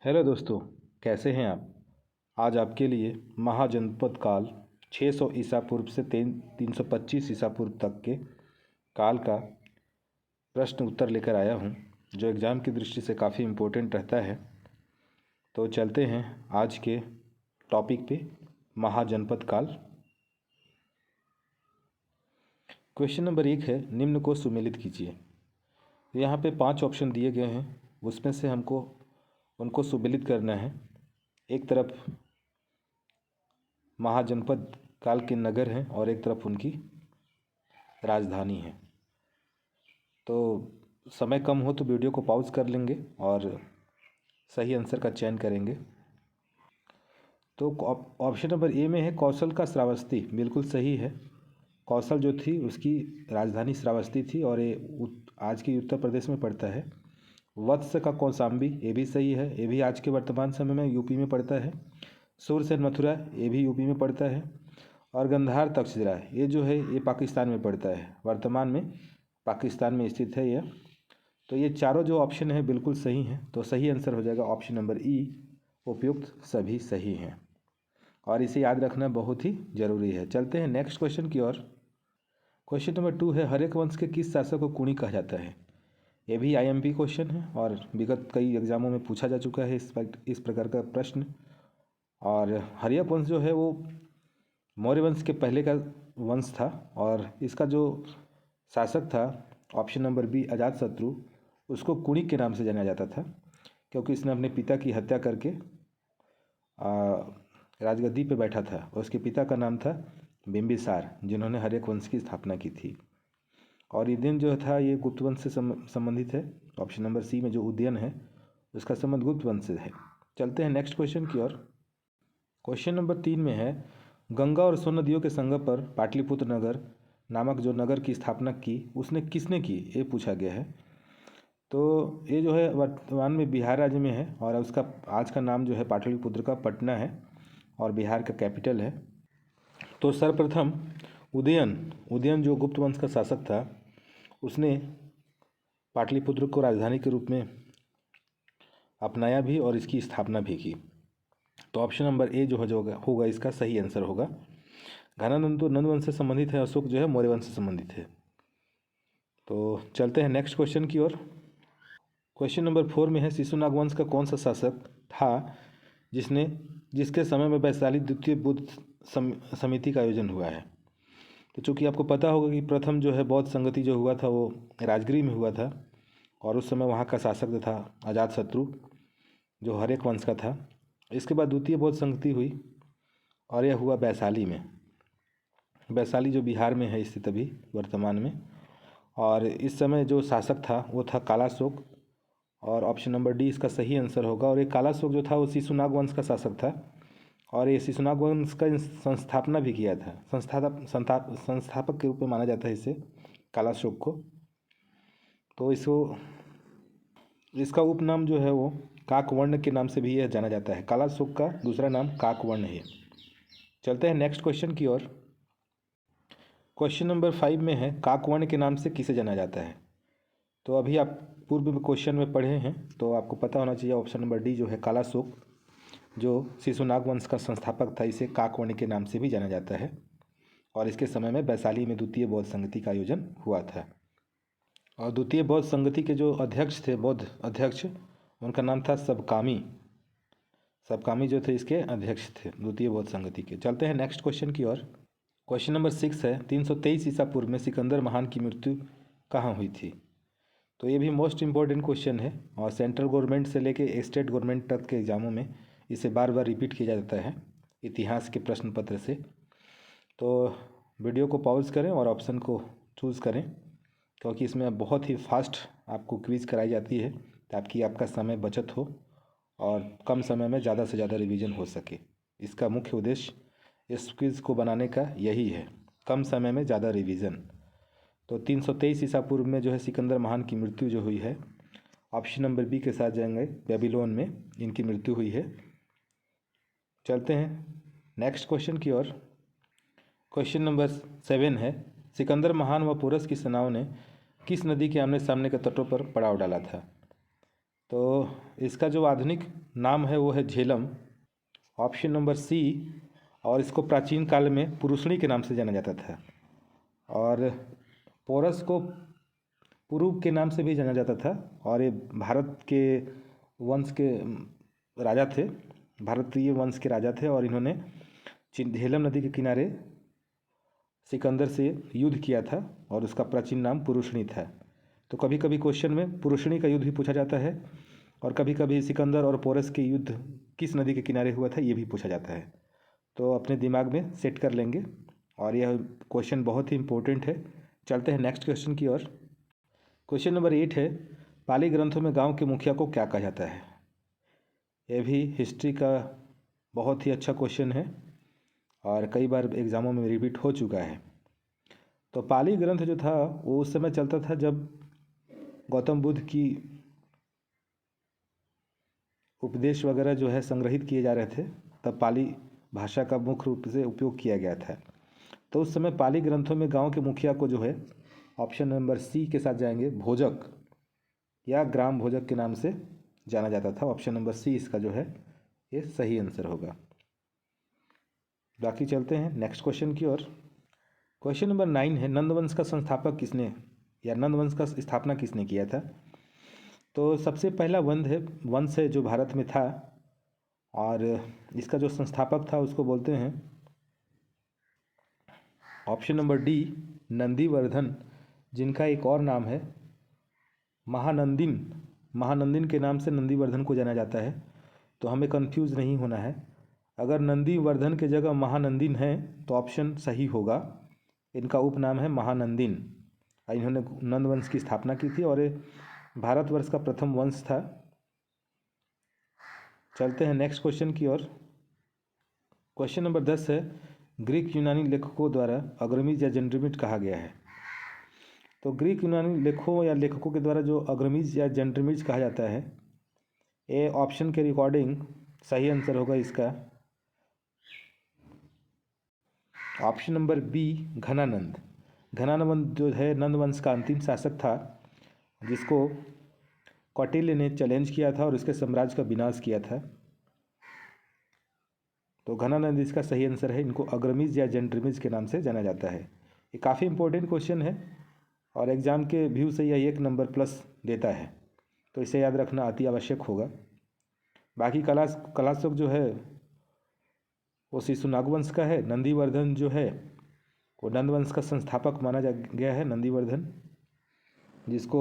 Hello दोस्तों, कैसे हैं आप। आज आपके लिए महाजनपद काल 600 ईसा पूर्व से 325 ईसा पूर्व तक के काल का प्रश्न उत्तर लेकर आया हूं, जो एग्ज़ाम की दृष्टि से काफ़ी इम्पोर्टेंट रहता है। तो चलते हैं आज के टॉपिक पे, महाजनपद काल। क्वेश्चन नंबर 1 है, निम्न को सुमेलित कीजिए। यहाँ पे 5 ऑप्शन दिए गए हैं, उसमें से हमको उनको सुमेलित करना है। एक तरफ महाजनपद काल के नगर हैं और एक तरफ उनकी राजधानी है। तो समय कम हो तो वीडियो को पॉज कर लेंगे और सही आंसर का चयन करेंगे। तो ऑप्शन नंबर ए में है कौशल का श्रावस्ती, बिल्कुल सही है। कौशल जो थी उसकी राजधानी श्रावस्ती थी और ये आज के उत्तर प्रदेश में पड़ता है। वत्स का कौशाम्बी, ये भी सही है, ये भी आज के वर्तमान समय में यूपी में पड़ता है। सूरसेन मथुरा, ये भी यूपी में पड़ता है। और गंधार तक्षशिला, ये जो है ये पाकिस्तान में पड़ता है, वर्तमान में पाकिस्तान में स्थित है यह। तो ये चारों जो ऑप्शन है बिल्कुल सही हैं, तो सही आंसर हो जाएगा ऑप्शन नंबर ई, उपयुक्त सभी सही हैं और इसे याद रखना बहुत ही जरूरी है। चलते हैं नेक्स्ट क्वेश्चन की ओर। क्वेश्चन नंबर 2 है, हर्यक वंश के किस शासक को कुणी कहा जाता है। ये भी आईएमपी क्वेश्चन है और विगत कई एग्जामों में पूछा जा चुका है इस प्रकार का प्रश्न। और हर्यक वंश जो है वो मौर्य वंश के पहले का वंश था और इसका जो शासक था ऑप्शन नंबर बी अजातशत्रु, उसको कुणी के नाम से जाना जाता था, क्योंकि इसने अपने पिता की हत्या करके राजगद्दी पे बैठा था। उसके पिता का नाम था बिंबिसार, जिन्होंने हर्यक वंश की स्थापना की थी। और ये दिन जो था ये गुप्त वंश से संबंधित है। ऑप्शन नंबर सी में जो उदयन है उसका संबंध गुप्त वंश से है। चलते हैं नेक्स्ट क्वेश्चन की ओर। क्वेश्चन नंबर 3 में है, गंगा और सोन नदियों के संगम पर पाटलिपुत्र नगर नामक जो नगर की स्थापना की उसने किसने की, ये पूछा गया है। तो ये जो है वर्तमान में बिहार राज्य में है और उसका आज का नाम जो है पाटलिपुत्र का पटना है और बिहार का कैपिटल है। तो सर्वप्रथम उदयन जो गुप्त वंश का शासक था उसने पाटलिपुत्र को राजधानी के रूप में अपनाया भी और इसकी स्थापना भी की। तो ऑप्शन नंबर ए जो होगा इसका सही आंसर होगा। घनानंद तो नंद वंश से संबंधित है, अशोक जो है मौर्य वंश से संबंधित है। तो चलते हैं नेक्स्ट क्वेश्चन की ओर। क्वेश्चन नंबर 4 में है, शिशुनाग वंश का कौन सा शासक था जिसके समय में वैशाली द्वितीय बुद्ध समिति का आयोजन हुआ है। तो चूँकि आपको पता होगा कि प्रथम जो है बौद्ध संगति जो हुआ था वो राजगीर में हुआ था और उस समय वहाँ का शासक था अजातशत्रु, जो हर्यक वंश का था। इसके बाद द्वितीय बौद्ध संगति हुई और यह हुआ वैशाली में। वैशाली जो बिहार में है स्थित अभी वर्तमान में। और इस समय जो शासक था वो था कालाशोक और ऑप्शन नंबर डी इसका सही आंसर होगा। और ये कालाशोक जो था वो शिशुनाग वंश का शासक था और ये शिशुनाग वंश का संस्थापना भी किया था। संस्थापक के रूप में माना जाता है इसे, कालाशोक को। तो इसका उपनाम जो है वो काकवर्ण के नाम से भी यह जाना जाता है। कालाशोक का दूसरा नाम काकवर्ण है। चलते हैं नेक्स्ट क्वेश्चन की ओर। क्वेश्चन नंबर 5 में है, काकवर्ण के नाम से किसे जाना जाता है। तो अभी आप पूर्व में क्वेश्चन में पढ़े हैं तो आपको पता होना चाहिए। ऑप्शन नंबर डी जो है कालाशोक, जो शिशुनाग वंश का संस्थापक था, इसे काकवर्ण के नाम से भी जाना जाता है और इसके समय में वैशाली में द्वितीय बौद्ध संगति का आयोजन हुआ था। और द्वितीय बौद्ध संगति के जो अध्यक्ष थे, बौद्ध अध्यक्ष, उनका नाम था सबकामी जो थे इसके अध्यक्ष थे द्वितीय बौद्ध संगति के। चलते हैं नेक्स्ट क्वेश्चन की ओर। क्वेश्चन नंबर 6 है, 323 ईसा पूर्व में सिकंदर महान की मृत्यु कहाँ हुई थी। तो ये भी मोस्ट इम्पॉर्टेंट क्वेश्चन है और सेंट्रल गवर्नमेंट से लेके स्टेट गवर्नमेंट तक के एग्जामों में इसे बार बार रिपीट किया जाता है इतिहास के प्रश्न पत्र से। तो वीडियो को पॉज करें और ऑप्शन को चूज़ करें, क्योंकि इसमें बहुत ही फास्ट आपको क्विज़ कराई जाती है ताकि आपका समय बचत हो और कम समय में ज़्यादा से ज़्यादा रिवीजन हो सके। इसका मुख्य उद्देश्य इस क्विज़ को बनाने का यही है, कम समय में ज़्यादा रिवीजन। तो 323 ईसा पूर्व में जो है सिकंदर महान की मृत्यु जो हुई है, ऑप्शन नंबर बी के साथ जाएंगे, बेबीलोन में इनकी मृत्यु हुई है। चलते हैं नेक्स्ट क्वेश्चन की ओर। क्वेश्चन नंबर 7 है, सिकंदर महान व पोरस की सेनाओं ने किस नदी के आमने सामने के तटों पर पड़ाव डाला था। तो इसका जो आधुनिक नाम है वो है झेलम, ऑप्शन नंबर सी। और इसको प्राचीन काल में पुरुषणी के नाम से जाना जाता था, और पोरस को पुरु के नाम से भी जाना जाता था। और ये भारत के वंश के राजा थे, भारतीय वंश के राजा थे, और इन्होंने झेलम नदी के किनारे सिकंदर से युद्ध किया था, और उसका प्राचीन नाम पुरुषणी था। तो कभी कभी क्वेश्चन में पुरुषणी का युद्ध भी पूछा जाता है, और कभी कभी सिकंदर और पोरस के युद्ध किस नदी के किनारे हुआ था ये भी पूछा जाता है। तो अपने दिमाग में सेट कर लेंगे, और यह क्वेश्चन बहुत ही इम्पोर्टेंट है। चलते हैं नेक्स्ट क्वेश्चन की ओर। क्वेश्चन नंबर 8 है, पाली ग्रंथों में गांव के मुखिया को क्या कहा जाता है। यह भी हिस्ट्री का बहुत ही अच्छा क्वेश्चन है, और कई बार एग्ज़ामों में रिपीट हो चुका है। तो पाली ग्रंथ जो था वो उस समय चलता था जब गौतम बुद्ध की उपदेश वगैरह जो है संग्रहित किए जा रहे थे, तब पाली भाषा का मुख्य रूप से उपयोग किया गया था। तो उस समय पाली ग्रंथों में गांव के मुखिया को जो है ऑप्शन नंबर सी के साथ जाएंगे, भोजक या ग्राम भोजक के नाम से जाना जाता था। ऑप्शन नंबर सी इसका जो है ये सही आंसर होगा। बाकी चलते हैं नेक्स्ट क्वेश्चन की ओर। क्वेश्चन नंबर 9 है, नंदवंश का संस्थापक किसने या नंदवंश का स्थापना किसने किया था। तो सबसे पहला वंश है जो भारत में था, और इसका जो संस्थापक था उसको बोलते हैं ऑप्शन नंबर डी, नंदीवर्धन, जिनका एक और नाम है महानंदिन। महानंदिन के नाम से नंदीवर्धन को जाना जाता है। तो हमें कंफ्यूज नहीं होना है, अगर नंदीवर्धन के जगह महानंदिन है तो ऑप्शन सही होगा। इनका उपनाम है महानंदिन। इन्होंने नंदवंश की स्थापना की थी, और ये भारतवर्ष का प्रथम वंश था। चलते हैं नेक्स्ट क्वेश्चन की ओर। क्वेश्चन नंबर 10 है, ग्रीक यूनानी लेखकों द्वारा अग्रमीज या जेंड्रिमिड कहा गया है। तो ग्रीक यूनानी लेखों या लेखकों के द्वारा जो अग्रमीज या जेंड्रिमिड कहा जाता है, ये ऑप्शन के रिकॉर्डिंग सही आंसर होगा इसका option number B, Ghananand. Ghananand जो है नंदवंश का अंतिम शासक था, जिसको कौटिल्य ने चैलेंज किया था और उसके साम्राज्य का विनाश किया था। तो घनानंद इसका सही आंसर है। इनको अग्रमीज या जेंड्रिमिज के नाम से जाना जाता है। ये काफ़ी इंपॉर्टेंट क्वेश्चन है, और एग्ज़ाम के व्यू से यह 1 नंबर प्लस देता है, तो इसे याद रखना अति आवश्यक होगा। बाकी कलाशोक जो है वो शिशु नागवंश का है। नंदीवर्धन जो है वो नंदवंश का संस्थापक माना गया है, नंदीवर्धन, जिसको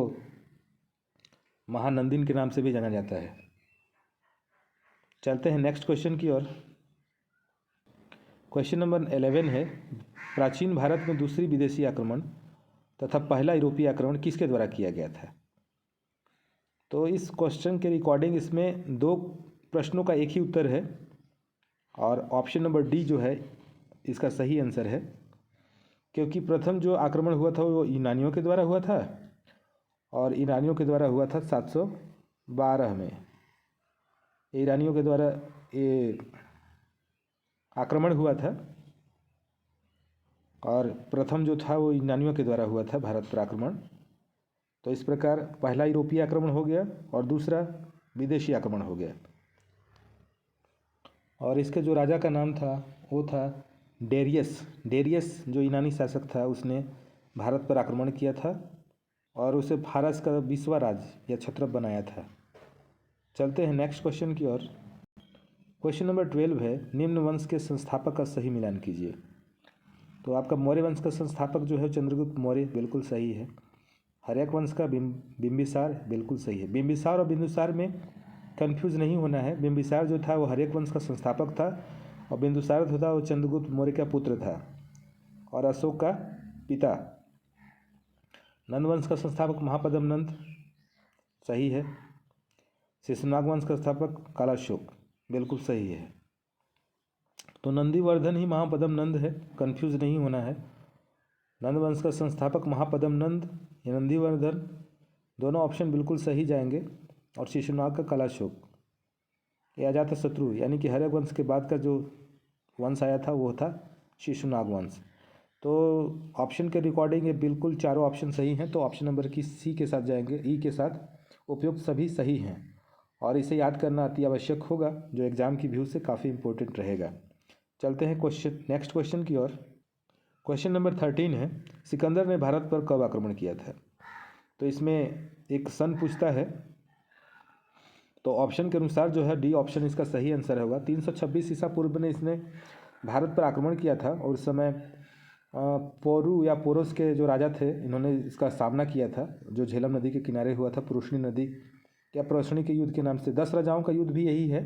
महानंदिन के नाम से भी जाना जाता है। चलते हैं नेक्स्ट क्वेश्चन की ओर। क्वेश्चन नंबर 11 है, प्राचीन भारत में दूसरी विदेशी आक्रमण तथा पहला यूरोपीय आक्रमण किसके द्वारा किया गया था। तो इस क्वेश्चन के रिकॉर्डिंग इसमें 2 प्रश्नों का एक ही उत्तर है, और ऑप्शन नंबर डी जो है इसका सही आंसर है, क्योंकि प्रथम जो आक्रमण हुआ था वो यूनानियों के द्वारा हुआ था, और ईरानियों के द्वारा हुआ था 712 में। ईरानियों के द्वारा ये आक्रमण हुआ था, और प्रथम जो था वो यूनानियों के द्वारा हुआ था भारत पर आक्रमण। तो इस प्रकार पहला यूरोपीय आक्रमण हो गया और दूसरा विदेशी आक्रमण हो गया। और इसके जो राजा का नाम था वो था डेरियस। डेरियस जो यूनानी शासक था उसने भारत पर आक्रमण किया था, और उसे फारस का 20वां राज्य या छत्रप बनाया था। चलते हैं नेक्स्ट क्वेश्चन की ओर। क्वेश्चन नंबर 12 है, निम्न वंश के संस्थापक का सही मिलान कीजिए। तो आपका मौर्य वंश का संस्थापक जो है चंद्रगुप्त मौर्य, बिल्कुल सही है। हर्यक वंश का बिंबिसार, बिल्कुल सही है। बिंबिसार और बिंदुसार में कंफ्यूज नहीं होना है। बिंबिसार जो था वो हर्यक वंश का संस्थापक था, और बिंदुसार जो था वो चंद्रगुप्त मौर्य का पुत्र था और अशोक का पिता। नंदवंश का संस्थापक महापद्म नंद, सही है। शिशुनाग वंश का स्थापक कालाशोक, बिल्कुल सही है। तो नंदीवर्धन ही महापद्म नंद है, कंफ्यूज नहीं होना है। नंदवंश का संस्थापक महापद्म नंद या नंदीवर्धन, दोनों ऑप्शन बिल्कुल सही जाएंगे। और शिशुनाग का कालाशोक, ये अजातशत्रु यानी कि हर्यक वंश के बाद का जो वंश आया था वो था शिशुनाग वंश। तो ऑप्शन के रिकॉर्डिंग ये बिल्कुल चारों ऑप्शन सही हैं, तो ऑप्शन नंबर की सी के साथ जाएंगे, ई के साथ। उपयुक्त सभी सही हैं। और इसे याद करना अति आवश्यक होगा, जो एग्ज़ाम की व्यू से काफ़ी इंपॉर्टेंट रहेगा। चलते हैं नेक्स्ट क्वेश्चन की ओर। क्वेश्चन नंबर 13 है, सिकंदर ने भारत पर कब आक्रमण किया था? तो इसमें एक सन पूछता है, तो ऑप्शन के अनुसार जो है डी ऑप्शन इसका सही आंसर होगा। 326 ईसा पूर्व में इसने भारत पर आक्रमण किया था, और उस समय पोरू या पोरोस के जो राजा थे, इन्होंने इसका सामना किया था, जो झेलम नदी के किनारे हुआ था, पुरुषनी नदी या पुरुषनी के युद्ध के नाम से। 10 राजाओं का युद्ध भी यही है,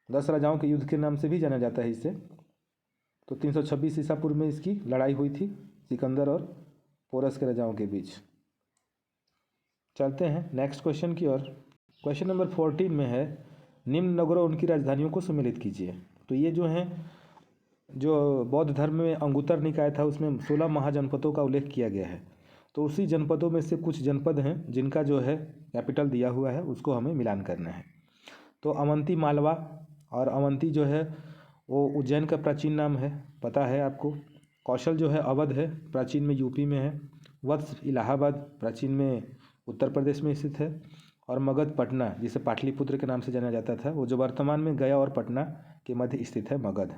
10 राजाओं के युद्ध के नाम से भी जाना जाता है इसे। तो 326 ईसा पूर्व में इसकी लड़ाई हुई थी सिकंदर और पोरस के राजाओं के बीच। चलते हैं नेक्स्ट क्वेश्चन की ओर। क्वेश्चन नंबर 14 में है, निम्न नगरों उनकी राजधानियों को सम्मिलित कीजिए। तो ये जो हैं, जो बौद्ध धर्म में अंगुत्तर निकाय था, उसमें 16 महाजनपदों का उल्लेख किया गया है। तो उसी जनपदों में से कुछ जनपद हैं जिनका जो है कैपिटल दिया हुआ है, उसको हमें मिलान करना है। तो अवंती मालवा, और अवंती जो है वो उज्जैन का प्राचीन नाम है, पता है आपको। कौशल जो है अवध है, प्राचीन में यूपी में है। वत्स इलाहाबाद, प्राचीन में उत्तर प्रदेश में स्थित है। और मगध पटना, जिसे पाटलिपुत्र के नाम से जाना जाता था, वो जो वर्तमान में गया और पटना के मध्य स्थित है, मगध।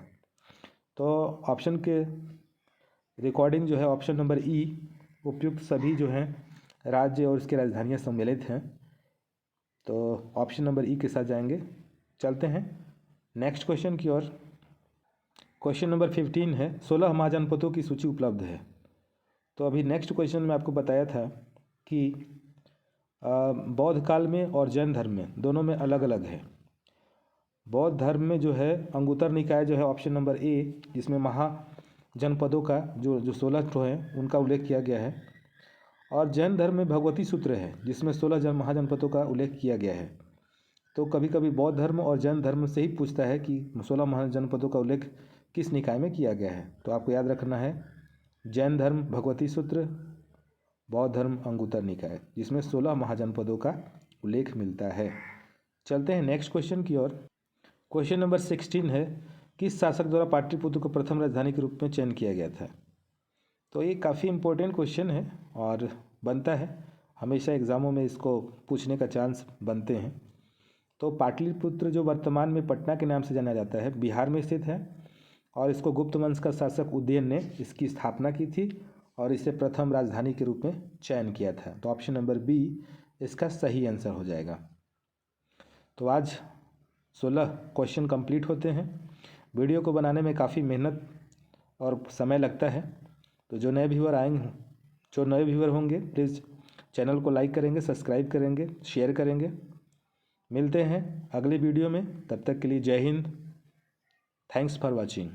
तो ऑप्शन के रिकॉर्डिंग जो है ऑप्शन नंबर ई, उपयुक्त सभी जो हैं राज्य और उसकी राजधानियाँ सम्मिलित हैं। तो ऑप्शन नंबर ई के साथ जाएंगे। चलते हैं नेक्स्ट क्वेश्चन की ओर। क्वेश्चन नंबर 15 है, 16 महाजनपदों की सूची उपलब्ध है। तो अभी नेक्स्ट क्वेश्चन में आपको बताया था कि बौद्ध काल में और जैन धर्म में, दोनों में अलग अलग है। बौद्ध धर्म में जो है अंगुत्तर निकाय जो है ऑप्शन नंबर ए, जिसमें महाजनपदों का जो 16 ठो हैं उनका उल्लेख किया गया है। और जैन धर्म में भगवती सूत्र है, जिसमें 16 महाजनपदों का उल्लेख किया गया है। तो कभी कभी बौद्ध धर्म और जैन धर्म से ही पूछता है कि 16 महाजनपदों का उल्लेख किस निकाय में किया गया है। तो आपको याद रखना है, जैन धर्म भगवती सूत्र, बौद्ध धर्म अंगुत्तर निकाय, जिसमें 16 महाजनपदों का उल्लेख मिलता है। चलते हैं नेक्स्ट क्वेश्चन की ओर। क्वेश्चन नंबर 16 है, किस शासक द्वारा पाटलिपुत्र को प्रथम राजधानी के रूप में चयन किया गया था? तो ये काफ़ी इम्पोर्टेंट क्वेश्चन है और बनता है, हमेशा एग्ज़ामों में इसको पूछने का चांस बनते हैं। तो पाटलिपुत्र जो वर्तमान में पटना के नाम से जाना जाता है, बिहार में स्थित है, और इसको गुप्त वंश का शासक उदयन ने इसकी स्थापना की थी और इसे प्रथम राजधानी के रूप में चयन किया था। तो ऑप्शन नंबर बी इसका सही आंसर हो जाएगा। तो आज 16 क्वेश्चन कंप्लीट होते हैं। वीडियो को बनाने में काफ़ी मेहनत और समय लगता है। तो जो नए व्यूअर होंगे प्लीज़ चैनल को लाइक करेंगे, सब्सक्राइब करेंगे, शेयर करेंगे। मिलते हैं अगले वीडियो में, तब तक के लिए जय हिंद। Thanks for watching.